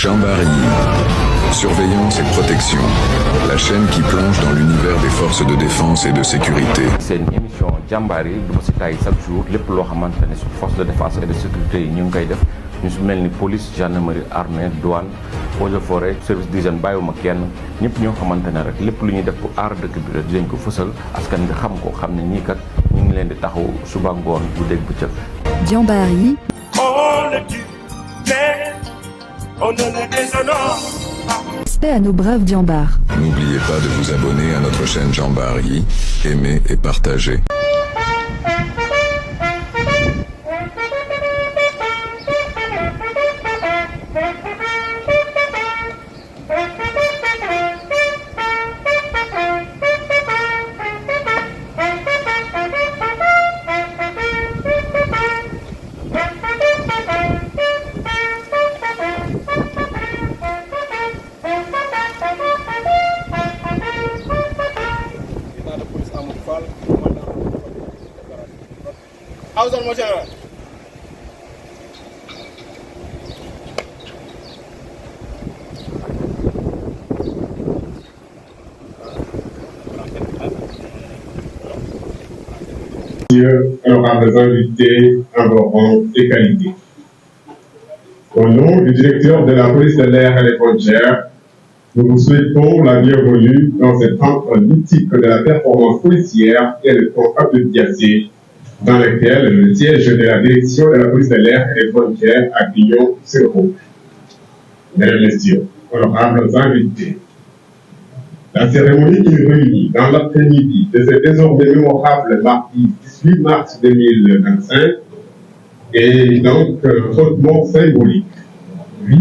Jamboree. Surveillance et protection. La chaîne qui plonge dans l'univers des forces de défense et de sécurité. C'est une émission Jamboree du ma si tay chaque jour lépp loo xamante ne si force de défense et de sécurité yi ñu ngi koy def ñu si mel ni police gendarmerie armée douane eaux et forêt service d'hygiène bàyyiwuma kenn ñëpp ñoo xamante ne rek lépp lu ñuy def pour aar dëkk bi rek dinañ ko fësal askan bi xam ko xam ne ñii kat ñu ngi leen di taxaw suba ngoon bu dégg bëccëg. Jamboree. On le tue, mais on ne le déshonore pas. Paix à nos braves Jambar. N'oubliez pas de vous abonner à notre chaîne Jamboree, aimer et partager. Honorables invités à vos rangs et qualités. Au nom du directeur de la police de l'air et des frontières, nous vous souhaitons la bienvenue dans cette centre mythique de la performance policière et le camp Abdou Diassé, dans lequel le siège de la direction de la police de l'air et des frontières à Guillaume se trouve. Mesdames et messieurs, honorables invités, la cérémonie qui nous réunit dans l'après-midi de ce désormais mémorable mardi 18 mars 2025 est donc hautement symbolique. Oui,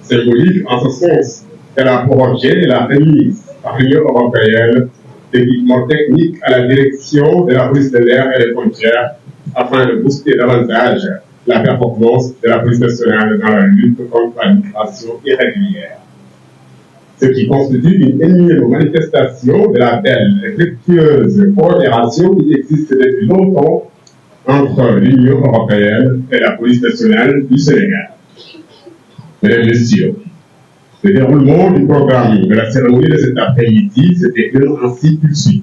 symbolique en ce sens qu'elle a pour objet la remise par l'Union européenne d'équipements techniques à la direction de la police de l'air et des frontières afin de booster davantage la performance de la police nationale dans la lutte contre la migration irrégulière. Ce qui constitue une énième manifestation de la belle et fructueuse coopération qui existe depuis longtemps entre l'Union européenne et la police nationale du Sénégal. Mesdames et messieurs, le déroulement du programme de la cérémonie de cet après-midi se déroule ainsi que suit.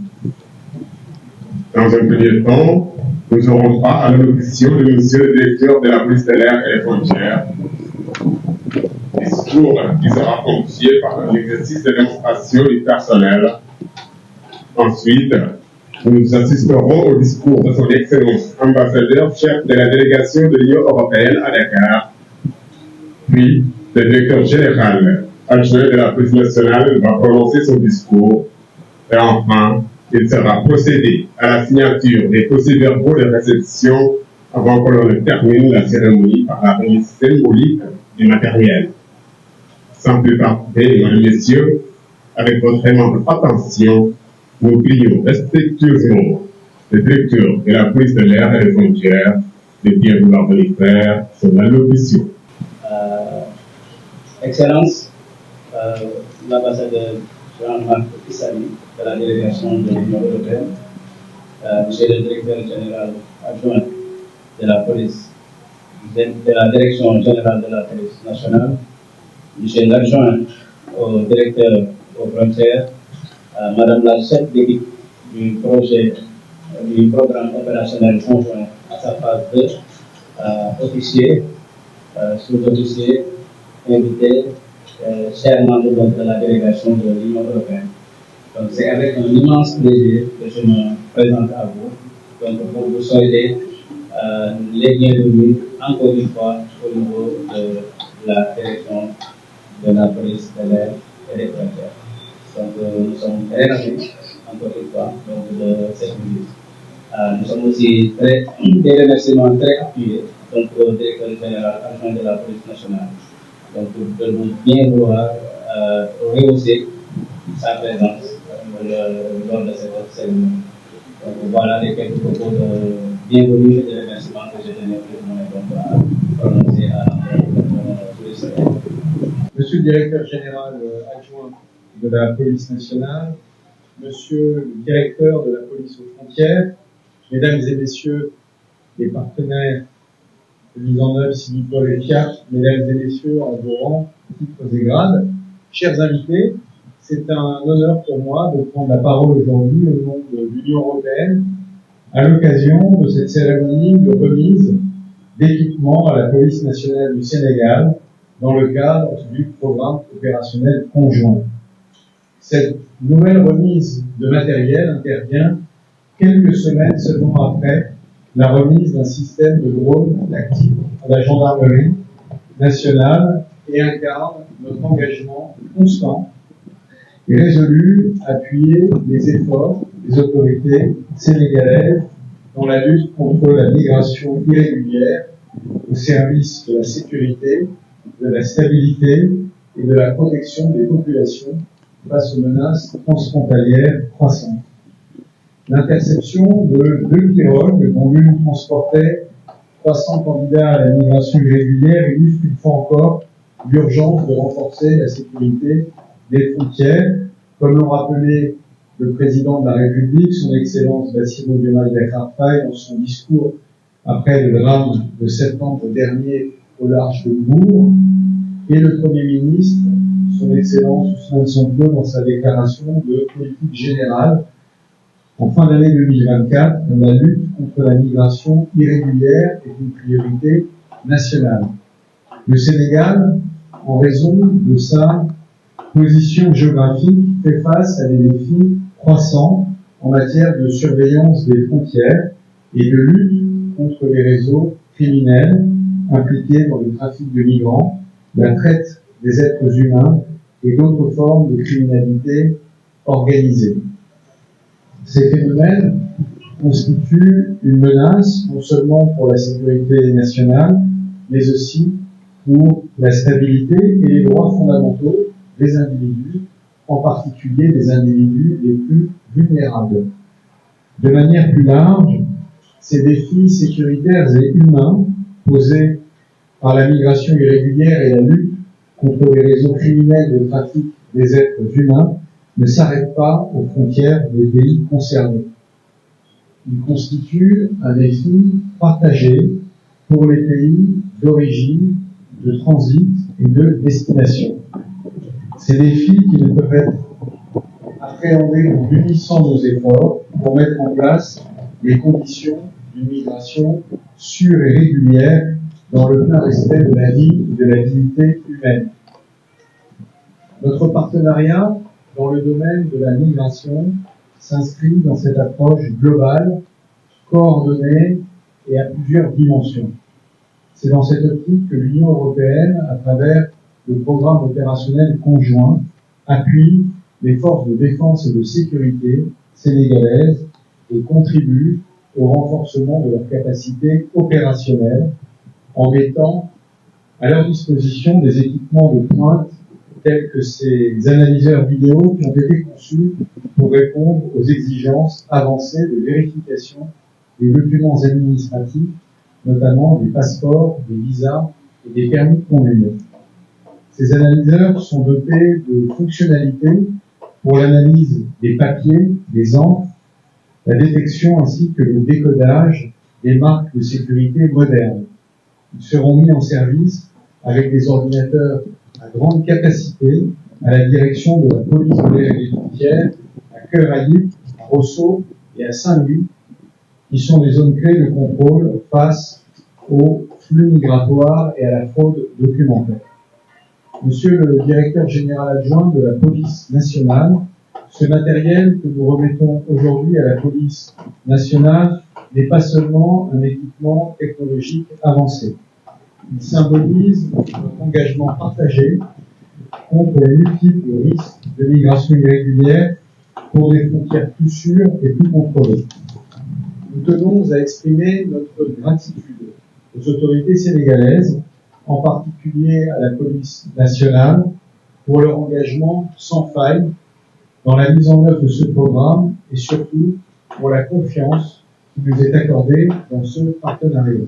Dans un premier temps, nous aurons droit à l'allocution de monsieur le directeur de la police de l'air et des frontières, discours qui sera ponctué par un exercice de démonstration du personnel. Ensuite, nous assisterons au discours de son Excellence ambassadeur chef de la délégation de l'Union européenne à Dakar. Puis, le directeur général adjoint de la police nationale va prononcer son discours. Et enfin, il sera procédé à la signature des procès-verbaux de réception avant que l'on ne termine la cérémonie par la remise symbolique du matériel. Sans plus tarder, mesdames et messieurs, avec votre aimable attention, nous prions respectueusement le directeur de la police de l'air et des frontières de bien vouloir venir faire son allocution. Excellence, l'ambassadeur Jean-Marc Issani de la délégation de l'Union européenne, monsieur le directeur général adjoint de la police, de la direction générale de la police nationale, monsieur l'adjoint au directeur aux frontières, madame la chef d'équipe du programme opérationnel conjoint à sa phase 2, officiers, sous-officiers, invités, chers membres de la délégation de l'Union européenne. Donc c'est avec un immense plaisir que je me présente à vous, donc pour vous souhaiter les bienvenus encore une fois au niveau de la direction de la police de l'air et des frontières. Donc nous sommes très ravis, encore une fois, donc, de cette visite. Nous sommes aussi des remerciements très appuyés donc, au directeur général adjoint de la police nationale donc, de nous bien vouloir rehausser sa présence lors de cette cérémonie. Donc voilà les quelques propos de bienvenue et de remerciements que je tenais à prononcer à tous les Sénégalais. Monsieur le directeur général adjoint de la police nationale, monsieur le directeur de la police aux frontières, mesdames et messieurs les partenaires de mise en œuvre Civic et FIAC, mesdames et messieurs, en vos rangs titres et grades, chers invités, c'est un honneur pour moi de prendre la parole aujourd'hui au nom de l'Union européenne à l'occasion de cette cérémonie de remise d'équipements à la police nationale du Sénégal dans le cadre du programme opérationnel conjoint. Cette nouvelle remise de matériel intervient quelques semaines seulement après la remise d'un système de drones tactiques à la gendarmerie nationale et incarne notre engagement constant et résolu à appuyer les efforts des autorités sénégalaises dans la lutte contre la migration irrégulière au service de la sécurité, de la stabilité et de la protection des populations face aux menaces transfrontalières croissantes. L'interception de 2 pirogues dont l'une transportait 300 candidats à la migration irrégulière illustre une fois encore l'urgence de renforcer la sécurité des frontières, comme l'ont rappelé le président de la République, son Excellence Bassirou Diomaye Diakhar Faye, dans son discours après le drame de septembre dernier au large de Mbour, et le Premier ministre, son Excellence Ousmane Sonko, dans sa déclaration de politique générale en fin d'année 2024, la lutte contre la migration irrégulière est une priorité nationale. Le Sénégal, en raison de sa position géographique, fait face à des défis croissants en matière de surveillance des frontières et de lutte contre les réseaux criminels impliqués dans le trafic de migrants, la traite des êtres humains et d'autres formes de criminalité organisée. Ces phénomènes constituent une menace non seulement pour la sécurité nationale, mais aussi pour la stabilité et les droits fondamentaux des individus, en particulier des individus les plus vulnérables. De manière plus large, ces défis sécuritaires et humains posés par la migration irrégulière et la lutte contre les réseaux criminels de trafic des êtres humains ne s'arrêtent pas aux frontières des pays concernés. Ils constituent un défi partagé pour les pays d'origine, de transit et de destination. Ces défis qui ne peuvent être appréhendés en unissant nos efforts pour mettre en place les conditions d'une migration sûre et régulière dans le plein respect de la vie et de la dignité humaine. Notre partenariat dans le domaine de la migration s'inscrit dans cette approche globale, coordonnée et à plusieurs dimensions. C'est dans cette optique que l'Union européenne, à travers le programme opérationnel conjoint, appuie les forces de défense et de sécurité sénégalaises et contribue au renforcement de leurs capacités opérationnelles en mettant à leur disposition des équipements de pointe tels que ces analyseurs vidéo qui ont été conçus pour répondre aux exigences avancées de vérification des documents administratifs, notamment des passeports, des visas et des permis de conduire. Ces analyseurs sont dotés de fonctionnalités pour l'analyse des papiers, des encres, la détection ainsi que le décodage des marques de sécurité modernes. Ils seront mis en service avec des ordinateurs à grande capacité à la direction de la police de l'air et des frontières à Keuraï, à Rosso et à Saint-Louis, qui sont des zones clés de contrôle face aux flux migratoires et à la fraude documentaire. Monsieur le directeur général adjoint de la police nationale, ce matériel que nous remettons aujourd'hui à la police nationale n'est pas seulement un équipement technologique avancé. Il symbolise notre engagement partagé contre les multiples risques de migration irrégulière pour des frontières plus sûres et plus contrôlées. Nous tenons à exprimer notre gratitude aux autorités sénégalaises, en particulier à la police nationale, pour leur engagement sans faille dans la mise en œuvre de ce programme et surtout pour la confiance qui nous est accordée dans ce partenariat.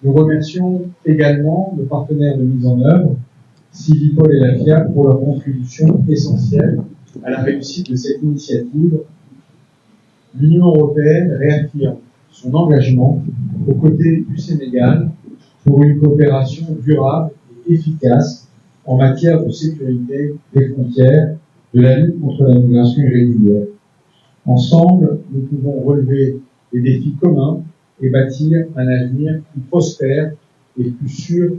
Nous remercions également nos partenaires de mise en œuvre, Civipol et la FIAC, pour leur contribution essentielle à la réussite de cette initiative. L'Union européenne réaffirme son engagement aux côtés du Sénégal pour une coopération durable et efficace en matière de sécurité des frontières, de la lutte contre la migration irrégulière. Ensemble, nous pouvons relever des défis communs et bâtir un avenir plus prospère et plus sûr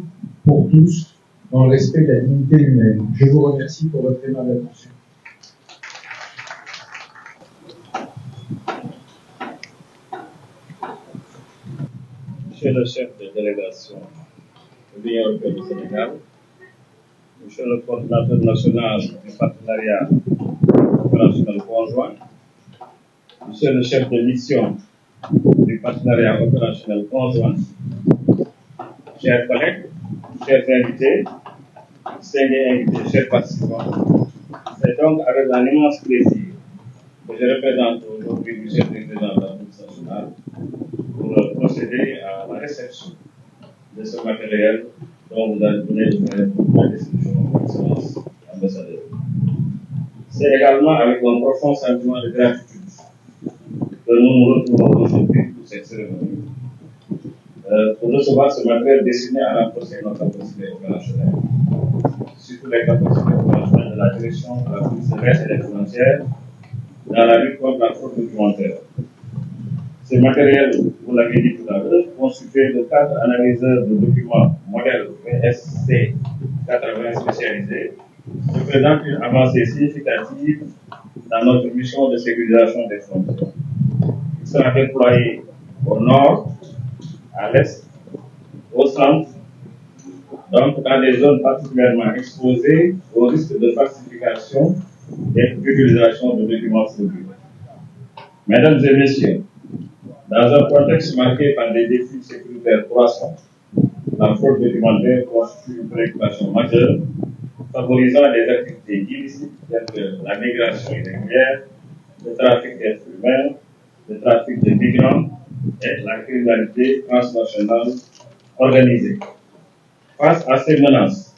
pour tous dans le respect de la dignité humaine. Je vous remercie pour votre aimable attention. Monsieur le chef de délégation de l'Union européenne du Sénégal, Monsieur le coordinateur national du partenariat opérationnel conjoint, Monsieur le chef de mission du partenariat opérationnel conjoint, chers collègues, chers invités, chers participants, c'est donc avec un immense plaisir que je représente aujourd'hui M. le Président de la Police nationale pour procéder à la réception de ce matériel dont vous venez de faire la description, Excellence ambassadeur. C'est également avec un profond sentiment de gratitude que nous nous retrouvons aujourd'hui pour cette cérémonie, pour recevoir ce matériel destiné à renforcer notre capacité opérationnelle, surtout les capacités opérationnelles de la direction de la police terrestre et des frontières dans la lutte contre la fraude documentaire. Ce matériel, vous l'avez dit tout à l'heure, constitué de 4 analyseurs de documents modèles VSC 80 spécialisés, représente une avancée significative dans notre mission de sécurisation des frontières. Il sera déployé au nord, à l'est, au centre, donc dans des zones particulièrement exposées au risque de falsification et d'utilisation de documents frauduleux. Mesdames et messieurs, dans un contexte marqué par des défis sécuritaires croissants, la fraude documentaire constitue une préoccupation majeure, favorisant des activités illicites telles que la migration irrégulière, le trafic d'êtres humains, le trafic de migrants et la criminalité transnationale organisée. Face à ces menaces,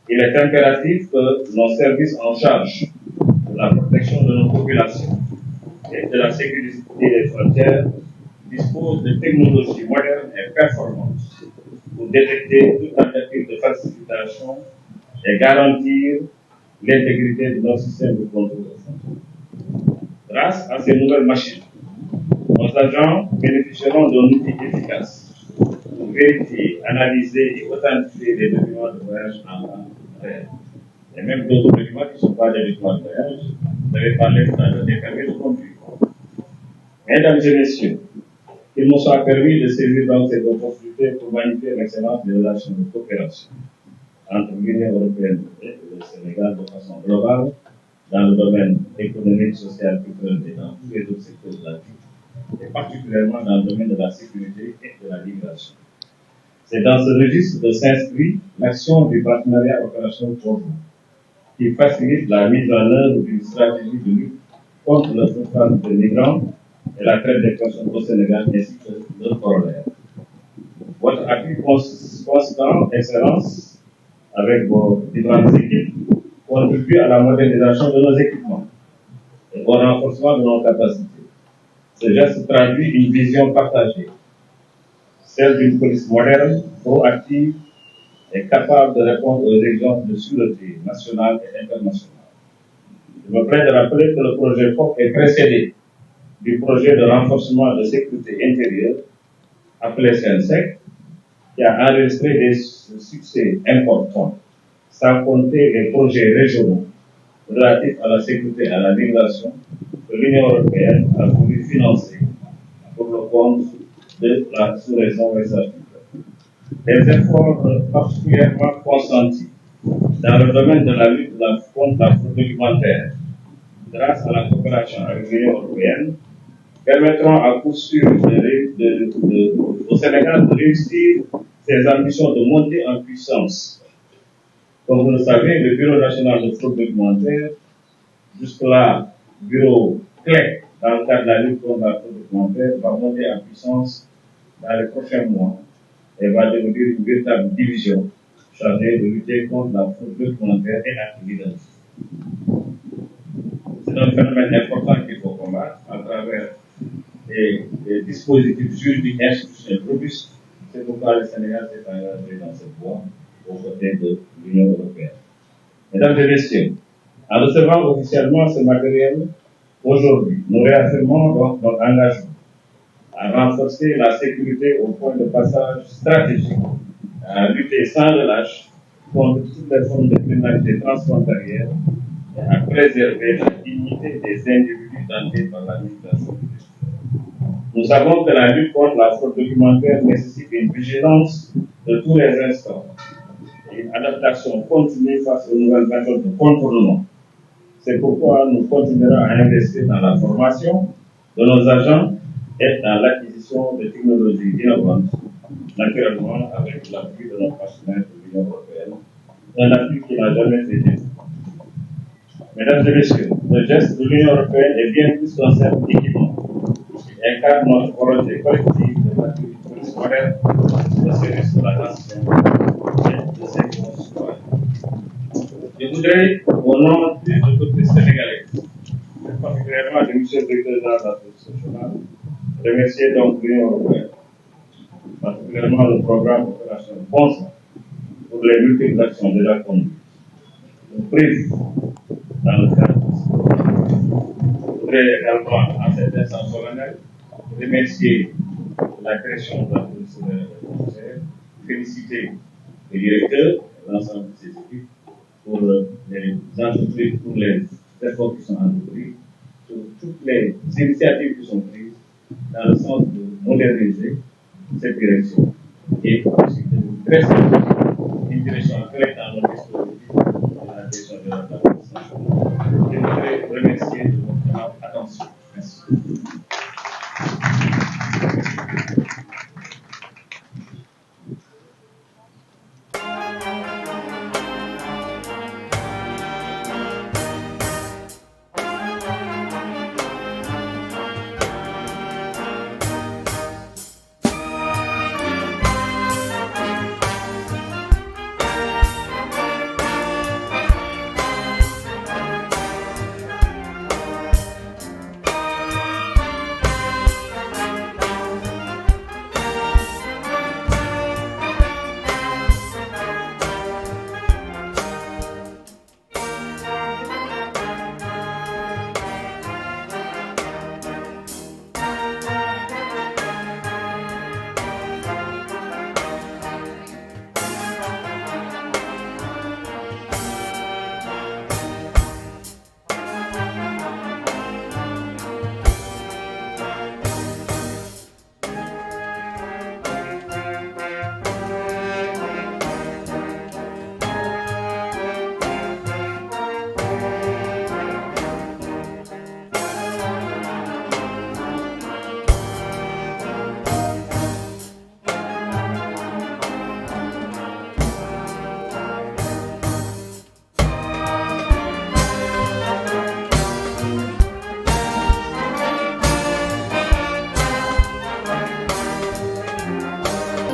il est impératif que nos services en charge de la protection de nos populations et de la sécurité des frontières disposent de technologies modernes et performantes pour détecter toute tentative de falsification et garantir l'intégrité de notre système de contrôle des frontières. Grâce à ces nouvelles machines, nos agents bénéficieront d'un outil efficace pour vérifier, analyser et authentifier les documents de voyage en temps réel. Et même d'autres documents qui ne sont pas des documents de voyage, vous avez parlé tout à l'heure des permis de conduire. Mesdames et messieurs, il nous soit permis de saisir donc cette opportunité pour magnifier l'excellence des relations de coopération entre l'Union européenne et le Sénégal de façon globale dans le domaine économique, social, culturel et dans tous les autres secteurs de la vie, et particulièrement dans le domaine de la sécurité et de la migration. C'est dans ce registre que s'inscrit l'action du partenariat opérationnel conjoint, qui facilite la mise en œuvre d'une stratégie de lutte contre le trafic de migrants et la traite des personnes au Sénégal ainsi que leur corollaire. Votre appui constant, Excellence, avec vos différentes équipes, contribue à la modernisation de nos équipements et au renforcement de nos capacités. Ce geste traduit une vision partagée, celle d'une police moderne, proactive et capable de répondre aux exigences de sûreté nationale et internationale. Je me plains de rappeler que le projet POC est précédé du projet de renforcement de sécurité intérieure, appelé SENSEC, qui a enregistré des succès importants, sans compter les projets régionaux relatifs à la sécurité et à la migration que l'Union européenne a voulu financer pour le compte de la sous-région West Afrique. Des efforts particulièrement consentis dans le domaine de la lutte contre la fraude documentaire, grâce à la coopération avec l'Union européenne, permettront à coup sûr au Sénégal de réussir ses ambitions de monter en puissance. Comme vous le savez, le Bureau national de fraude documentaire, jusque-là, bureau clé dans le cadre de la lutte contre la fraude documentaire, va monter en puissance dans les prochains mois et va devenir une véritable division chargée de lutter contre la fraude documentaire et l'antividence. C'est un phénomène important qu'il faut combattre à travers des dispositifs juridiques institutionnels robustes. C'est pourquoi le Sénégal s'est engagé dans cette voie aux côtés de l'Union européenne. Mesdames et messieurs, en recevant officiellement ce matériel, aujourd'hui, nous réaffirmons donc notre engagement à renforcer la sécurité au point de passage stratégique, à lutter sans relâche contre toutes les formes de criminalité transfrontalière et à préserver la dignité des individus tentés par la migration. Nous savons que la lutte contre la fraude documentaire nécessite une vigilance de tous les instants et une adaptation continue face aux nouvelles méthodes de contournement. C'est pourquoi nous continuerons à investir dans la formation de nos agents et dans l'acquisition de technologies innovantes, naturellement avec l'appui de nos partenaires de l'Union européenne, un appui qui n'a jamais été déçu. Mesdames et messieurs, le geste de l'Union européenne est bien plus qu'un simple équipement. Il incarne notre volonté collective de bâtir une police moderne au service de la nation et de ses concitoyens. Je voudrais, au nom des autorités sénégalaises, plus particulièrement de M. le directeur général de la police nationale, remercier donc l'Union européenne, particulièrement le programme opérationnel Bonjour pour les multiples actions déjà conduites. Nous prive dans le cadre de ce programme. Je voudrais également, en cet instant solennel, remercier la création de la police nationale, féliciter les directeurs et l'ensemble de ces équipes pour les entreprises, pour les efforts qui sont entrepris, sur toutes les initiatives qui sont prises dans le sens de moderniser cette direction et aussi de nous dresser une direction claire dans notre dispositif de la direction de la police nationale. Je voudrais remercier de votre attention. Merci.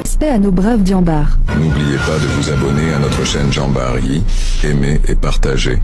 Respect à nos braves diambards. N'oubliez pas de vous abonner à notre chaîne Jean Barry, aimer et partager.